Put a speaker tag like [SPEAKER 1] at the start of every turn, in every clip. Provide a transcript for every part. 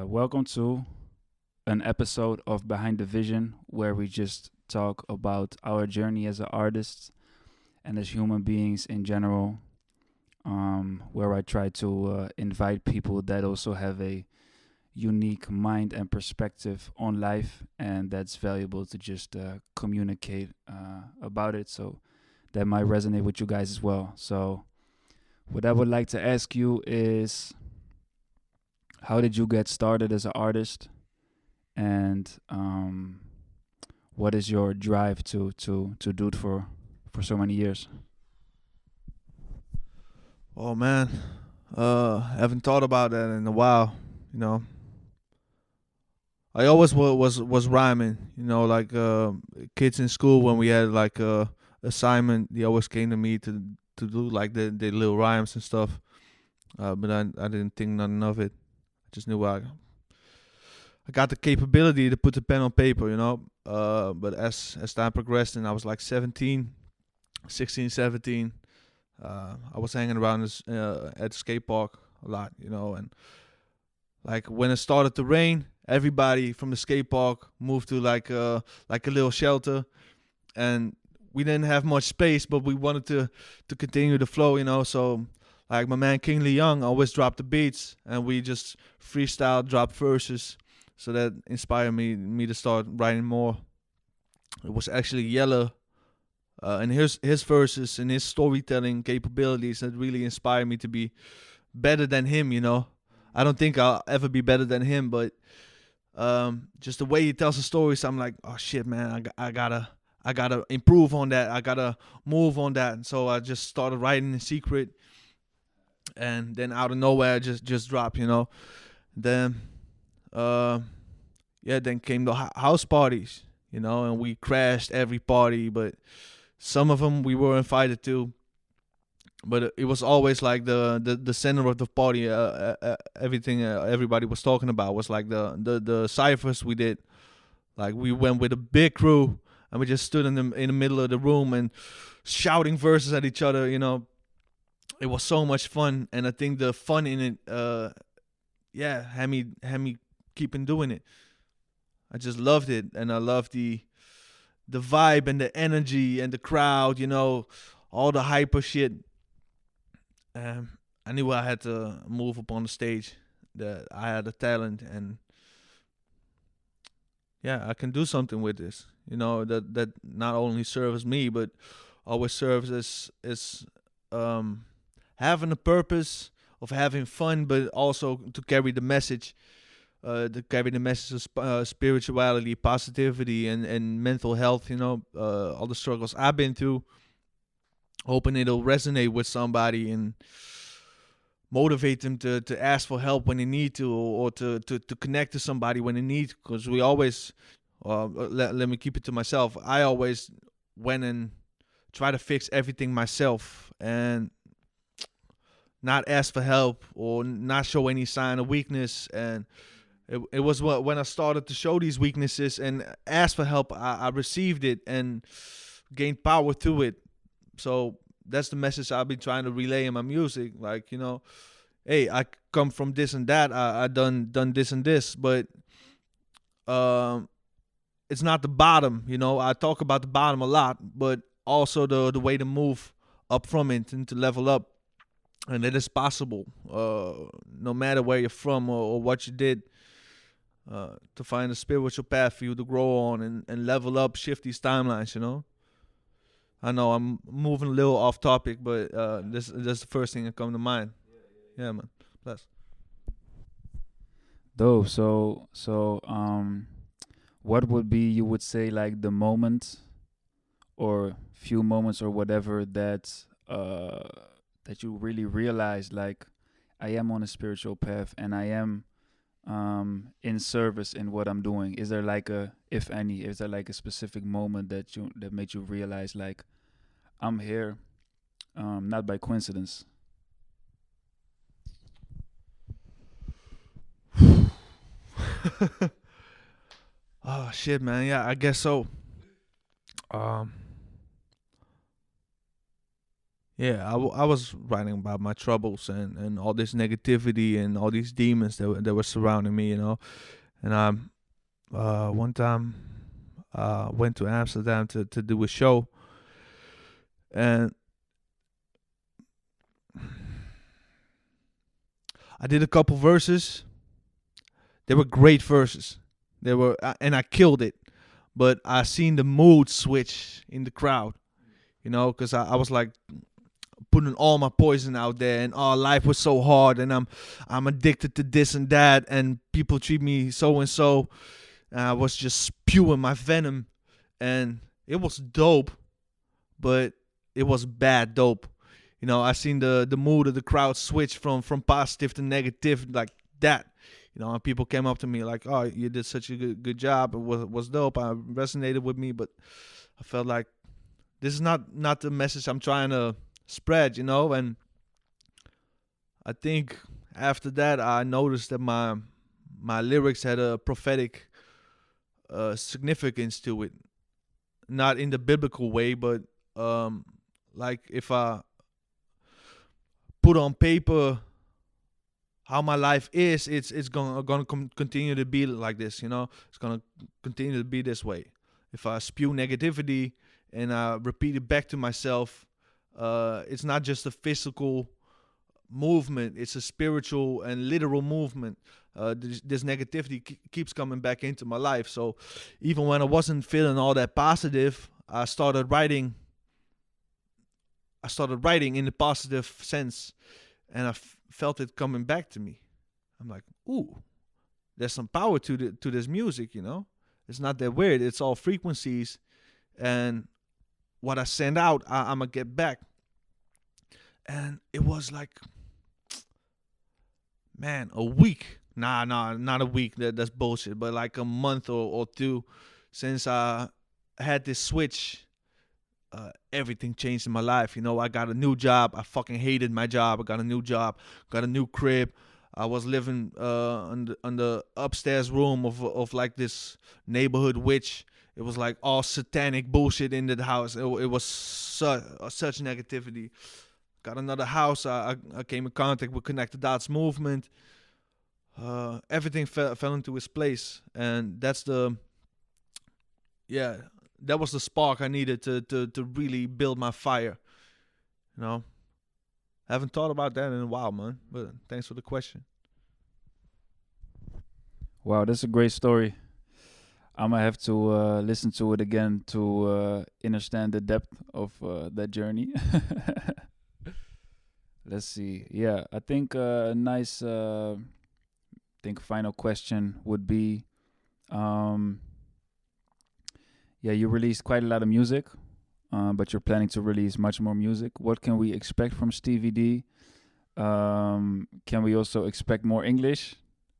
[SPEAKER 1] Welcome to an episode of Behind the Vision where we just talk about our journey as an artist and as human beings in general. Where I try to invite people that also have a unique mind and perspective on life, and that's valuable to just communicate about it. So that might resonate with you guys as well. So, what I would like to ask you is, how did you get started as an artist, and what is your drive to do it for so many years?
[SPEAKER 2] Oh man, haven't thought about that in a while. You know, I always was rhyming. Like kids in school when we had like a assignment, they always came to me to do like the little rhymes and stuff. But I didn't think nothing of it. I just knew I got the capability to put the pen on paper. But as time progressed and I was like 17, 16, 17. I was hanging around at the skate park a lot, and like when it started to rain, everybody from the skate park moved to like a little shelter, and we didn't have much space, but we wanted to continue the flow. So like my man Kingly Young always dropped the beats, and we just freestyle, drop verses, so that inspired me to start writing more. It was actually Yella. And his verses and his storytelling capabilities that really inspire me to be better than him. I don't think I'll ever be better than him, but just the way he tells the stories, I'm like, oh shit, man, I gotta improve on that. I gotta move on that. And so I just started writing in secret, and then out of nowhere, I just dropped. Then, then came the house parties, and we crashed every party, but some of them we were invited to, but it was always like the center of the party. Everything everybody was talking about was like the ciphers we did. Like we went with a big crew, and we just stood in the middle of the room and shouting verses at each other. It was so much fun, and I think the fun in it, had me keeping doing it. I just loved it, and I loved the vibe and the energy and the crowd, all the hyper shit. I knew I had to move up on the stage, that I had a talent, and I can do something with this. That not only serves me, but always serves as having a purpose of having fun, but also to carry the message. To carry the message of spirituality, positivity, and mental health. All the struggles I've been through. Hoping it'll resonate with somebody and motivate them to ask for help when they need to, or to connect to somebody when they need. Because we always, let me keep it to myself. I always went and try to fix everything myself and not ask for help or not show any sign of weakness. And it was when I started to show these weaknesses and ask for help, I received it and gained power through it. So that's the message I've been trying to relay in my music. Like, hey, I come from this and that. I done this and this, but it's not the bottom. I talk about the bottom a lot, but also the way to move up from it and to level up. And it is possible, no matter where you're from or what you did. To find a spiritual path for you to grow on and level up, shift these timelines. I know I'm moving a little off topic, but that's the first thing that come to mind. Yeah, man. Bless.
[SPEAKER 1] Dope. So, what would be, you would say, like the moment or few moments or whatever that that you really realize, like, I am on a spiritual path and I am in service in what I'm doing? Is there like is there like a specific moment that made you realize, like, I'm here, not by coincidence?
[SPEAKER 2] Oh shit, man. Yeah, I guess so. Um, Yeah, I was writing about my troubles and all this negativity and all these demons that were surrounding me, you know. And one time went to Amsterdam to do a show, and I did a couple verses. They were great verses. They were, and I killed it. But I seen the mood switch in the crowd, you know, because I was like putting all my poison out there, and oh, life was so hard, and I'm addicted to this and that, and people treat me so and so. And I was just spewing my venom, and it was dope, but it was bad dope. You know, I seen the mood of the crowd switch from positive to negative like that. You know, and people came up to me like, "Oh, you did such a good job. It was dope. I resonated with me, but I felt like this is not the message I'm trying to spread." You know, and I think after that I noticed that my lyrics had a prophetic significance to it, not in the biblical way, but um, like if I put on paper how my life is, it's gonna continue to be like this. You know, it's gonna continue to be this way. If I spew negativity and I repeat it back to myself, it's not just a physical movement; it's a spiritual and literal movement. This negativity keeps coming back into my life. So even when I wasn't feeling all that positive, I started writing in the positive sense, and I felt it coming back to me. I'm like, ooh, there's some power to this music, you know. It's not that weird. It's all frequencies, and what I send out, I'm gonna get back. And it was like, man, a week. Nah, not a week. That's bullshit. But like a month or two since I had this switch, everything changed in my life. You know, I got a new job. I fucking hated my job. I got a new job, got a new crib. I was living on the upstairs room of like this neighborhood witch. It was like all satanic bullshit in the house. It was such negativity. Got another house. I came in contact with Connect the Dots movement. Everything fell into its place, and yeah, that was the spark I needed to really build my fire. You know, I haven't thought about that in a while, man. But thanks for the question.
[SPEAKER 1] Wow, that's a great story. I'm gonna have to listen to it again to understand the depth of that journey. Let's see. Yeah, I think a nice, think final question would be, um, yeah, you released quite a lot of music, but you're planning to release much more music. What can we expect from Stevie D? Can we also expect more English?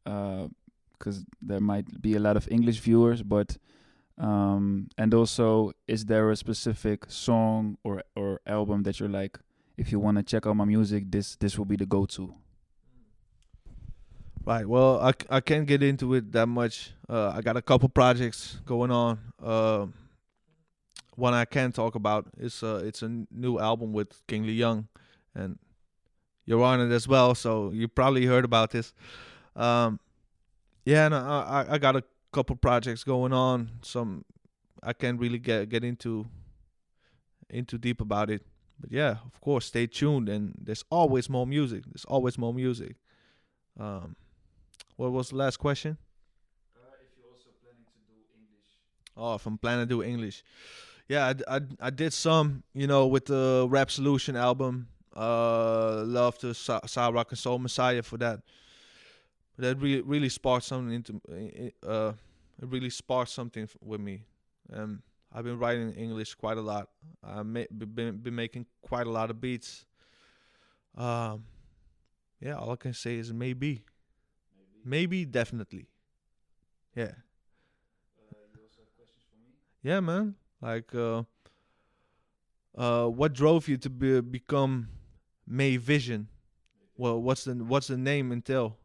[SPEAKER 1] Because there might be a lot of English viewers, but and also, is there a specific song or album that you're like, if you want to check out my music, this will be the go-to?
[SPEAKER 2] Right. Well, I can't get into it that much. I got a couple projects going on. One I can talk about is it's a new album with King Lee Young, and you're on it as well, so you probably heard about this. Um, yeah, and I got a couple projects going on. Some I can't really get into deep about it, but yeah, of course, stay tuned. And there's always more music. There's always more music. Um, what was the last question?
[SPEAKER 1] If you're also planning to do English.
[SPEAKER 2] Oh, if I'm planning to do English, yeah, I did some, you know, with the Rap Solution album. Love to Soul Rock and Soul Messiah for that. But that really sparked something into it really sparked something with me. I've been writing in English quite a lot. Been making quite a lot of beats. Um, yeah, all I can say is maybe, definitely, yeah,
[SPEAKER 1] You also have questions for me?
[SPEAKER 2] yeah, man. Like, what drove you to become Mayvision? Well, what's the name entail?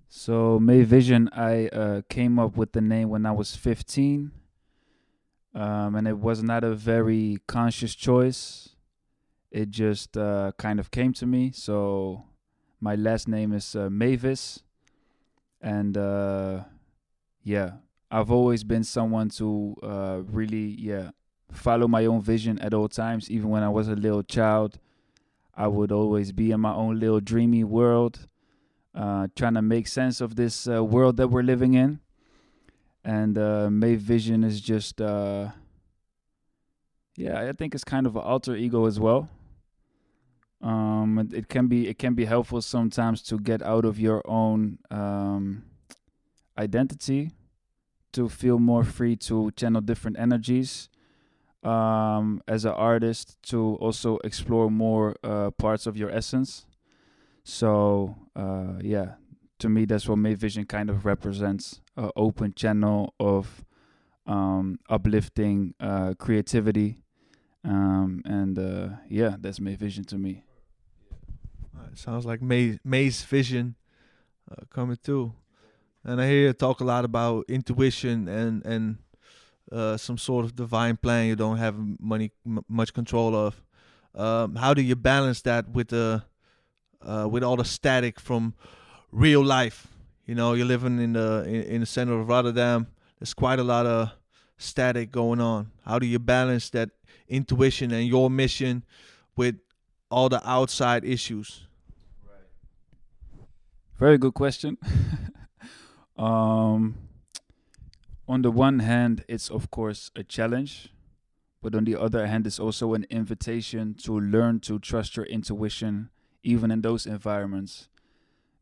[SPEAKER 1] So Mayvision, I came up with the name when I was 15. and it was not a very conscious choice. It just kind of came to me. So my last name is Mavis, and yeah, I've always been someone to really, yeah, follow my own vision at all times. Even when I was a little child, I would always be in my own little dreamy world, trying to make sense of this world that we're living in. And Mayvision is just, yeah, I think it's kind of an alter ego as well. It can be helpful sometimes to get out of your own identity, to feel more free to channel different energies, as an artist, to also explore more parts of your essence. So yeah, to me that's what Mayvision kind of represents: an open channel of uplifting creativity, and yeah, that's Mayvision to me.
[SPEAKER 2] Sounds like May's vision coming through. And I hear you talk a lot about intuition and some sort of divine plan you don't have much control of. How do you balance that with all the static from real life? You know, you're living in the center of Rotterdam. There's quite a lot of static going on. How do you balance that intuition and your mission with all the outside issues?
[SPEAKER 1] Very good question. um, on the one hand, it's of course a challenge, but on the other hand, it's also an invitation to learn to trust your intuition, even in those environments,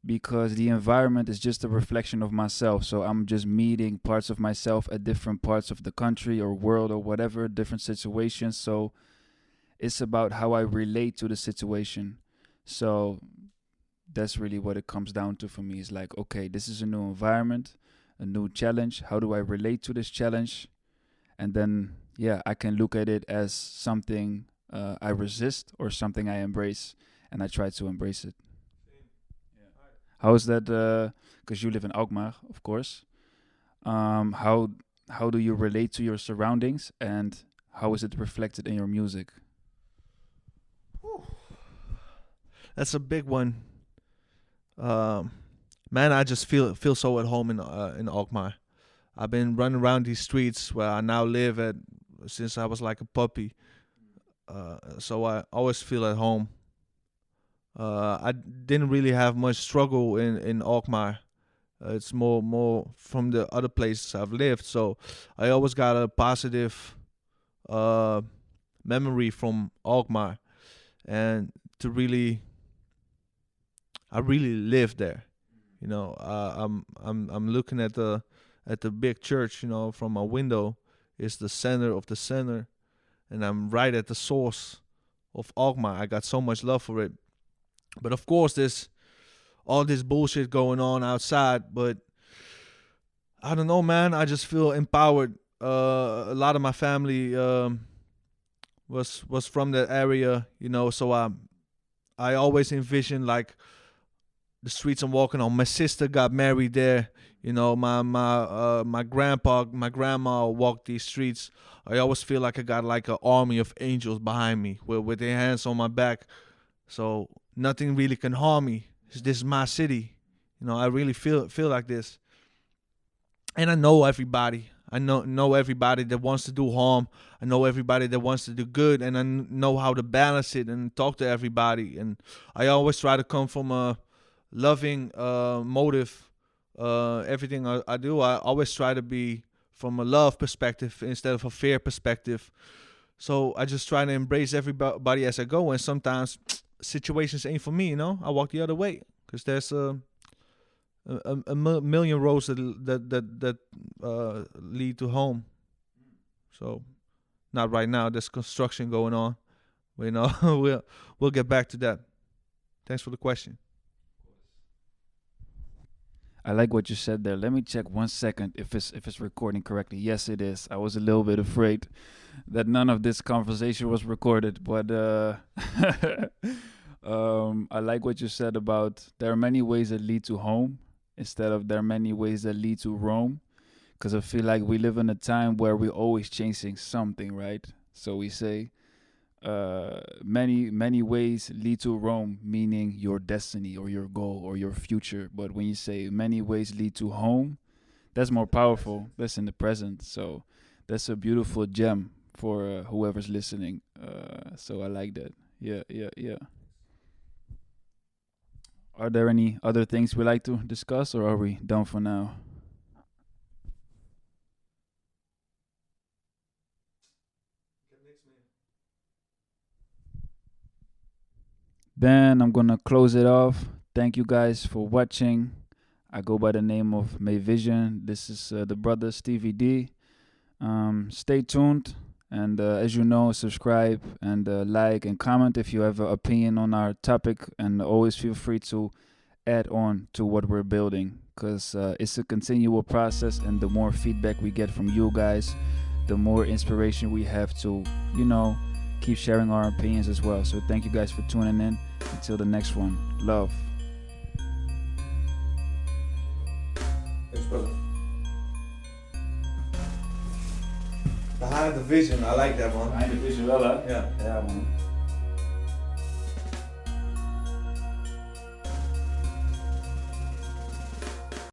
[SPEAKER 1] because the environment is just a reflection of myself. So I'm just meeting parts of myself at different parts of the country or world or whatever, different situations. So it's about how I relate to the situation. So that's really what it comes down to for me. Is like, okay, this is a new environment, a new challenge. How do I relate to this challenge? And then, yeah, I can look at it as something I resist or something I embrace, and I try to embrace it. How is that? Because you live in Alkmaar, of course. How do you relate to your surroundings, and how is it reflected in your music?
[SPEAKER 2] That's a big one. Um, Man, I just feel so at home in Alkmaar. I've been running around these streets where I now live at since I was like a puppy. So I always feel at home. I didn't really have much struggle in Alkmaar. It's more from the other places I've lived. So I always got a positive uh, memory from Alkmaar, and to really, I really lived there. You know, I'm looking at the big church. You know, from my window. It's the center of the center, and I'm right at the source of Alkmaar. I got so much love for it. But of course, there's all this bullshit going on outside. But I don't know, man. I just feel empowered. A lot of my family was from that area, you know. So I always envision like the streets I'm walking on. My sister got married there. You know, my grandpa, my grandma walked these streets. I always feel like I got like an army of angels behind me with their hands on my back. So nothing really can harm me. This is my city. You know, I really feel like this. And I know everybody. I know everybody that wants to do harm. I know everybody that wants to do good, and I know how to balance it and talk to everybody. And I always try to come from a loving motive. Everything I do, I always try to be from a love perspective instead of a fear perspective. So I just try to embrace everybody as I go. And sometimes situations ain't for me. You know, I walk the other way because there's a million roads that lead to home. So not right now. There's construction going on. But, you know, we'll get back to that. Thanks for the question.
[SPEAKER 1] I like what you said there. Let me check 1 second if it's recording correctly. Yes, it is. I was a little bit afraid that none of this conversation was recorded, but I like what you said about there are many ways that lead to home instead of there are many ways that lead to Rome. because I feel like we live in a time where we're always chasing something, right? So we say many ways lead to Rome, meaning your destiny or your goal or your future. But when you say many ways lead to home, that's more powerful. That's in the present. So that's a beautiful gem for whoever's listening. So I like that. Yeah, yeah, yeah. Are there any other things we like to discuss, or are we done for now? Then I'm gonna close it off. Thank you guys for watching. I go by the name of Mayvision. This is the brother Stevie D. Stay tuned, and as you know, subscribe and like and comment if you have an opinion on our topic, and always feel free to add on to what we're building, because it's a continual process, and the more feedback we get from you guys, the more inspiration we have to, you know, keep sharing our opinions as well. So thank you guys for tuning in. Until the next one, love.
[SPEAKER 2] Thanks, brother. Behind the vision, I like that one.
[SPEAKER 1] Behind the visual,
[SPEAKER 2] Yeah.
[SPEAKER 1] yeah, man.